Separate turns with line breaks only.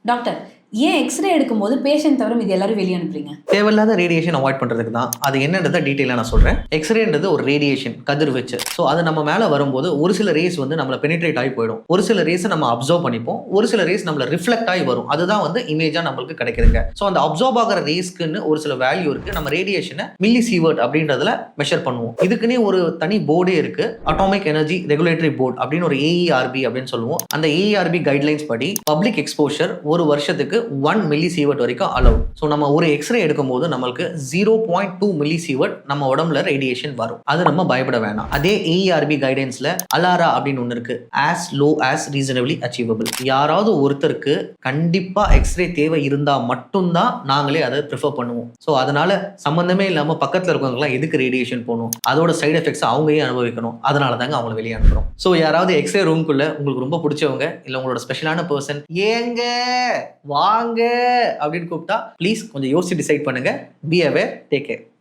Doctor, ஏன் x ray எடுக்கும்போது patient தவிர இது எல்லாரும் வெளியே அனுப்புறீங்க?
தேவையில்லாத ரேடியேஷன் அவாய்ட் பண்ணுறதுக்கு தான். அது என்னன்றதை டீட்டெயிலாக நான் சொல்கிறேன். எக்ஸ்ரேன்றது ஒரு ரேடியேஷன், கதிர்வீச்சு. ஸோ அது நம்ம மேலே வரும்போது ஒரு சில ரேஸ் வந்து நம்மளை பெனிட்ரேட் ஆகி போயிடும். ஒரு சில ரேஸை நம்ம அப்சர்வ் பண்ணிப்போம், ஒரு சில ரேஸ் நம்மளை ரிஃப்ளெக்ட் ஆகி வரும். அதுதான் வந்து இமேஜாக நம்மளுக்கு கிடைக்குதுங்க. ஸோ அந்த அப்சர்வ் ஆகிற ரேஸ்க்குன்னு ஒரு சில வேல்யூ இருக்குது. நம்ம ரேடியேஷனை மில்லி சீவர்ட் அப்படின்றதுல மெஷர் பண்ணுவோம். இதுக்குன்னே ஒரு தனி போர்டே இருக்குது, அட்டாமிக் எனர்ஜி ரெகுலேட்டரி போர்டு அப்படின்னு ஒரு AERB அப்படின்னு சொல்லுவோம். அந்த AERB கைட்லைன்ஸ் படி பப்ளிக் எக்ஸ்போஷர் ஒரு வருஷத்துக்கு 1 மில்லி சீவர்ட் வரைக்கும் அலவுட். ஸோ நம்ம ஒரு எக்ஸ்ரே எடுக்கும் போது நம்மளுக்கு 0.2 மில்லி சீவர்ட் நம்ம உடம்புல ரேடியேஷன் வரும். அது நம்ம பயப்பட வேணாம். அதே AERB கைடன்ஸ்ல அலாரா அப்படின்னு ஒன்று இருக்கு, as low as reasonably achievable. யாராவது ஒருத்தருக்கு கண்டிப்பா எக்ஸ்ரே தேவை இருந்தா மட்டும்தான் நாங்களே அதை ப்ரிஃபர் பண்ணுவோம். ஸோ அதனால சம்பந்தமே இல்லாம பக்கத்துல இருக்கவங்கலாம் எதுக்கு ரேடியேஷன் போகணும், அதோட சைடு எஃபெக்ட்ஸ் அவங்களே அனுபவிக்கணும். அதனால தாங்க அவங்களை வெளியே அனுப்புறோம். ஸோ யாராவது எக்ஸ்ரே ரூம்குள்ள உங்களுக்கு ரொம்ப பிடிச்சவங்க இல்ல உங்களோட ஸ்பெஷலான பர்சன் ஏங்க வாங்க அப்படின்னு கூப்பிட்டா ப்ளீஸ் கொஞ்சம் யோசிச்சு டிசைட் பண்ணுங்க. Be aware, take care.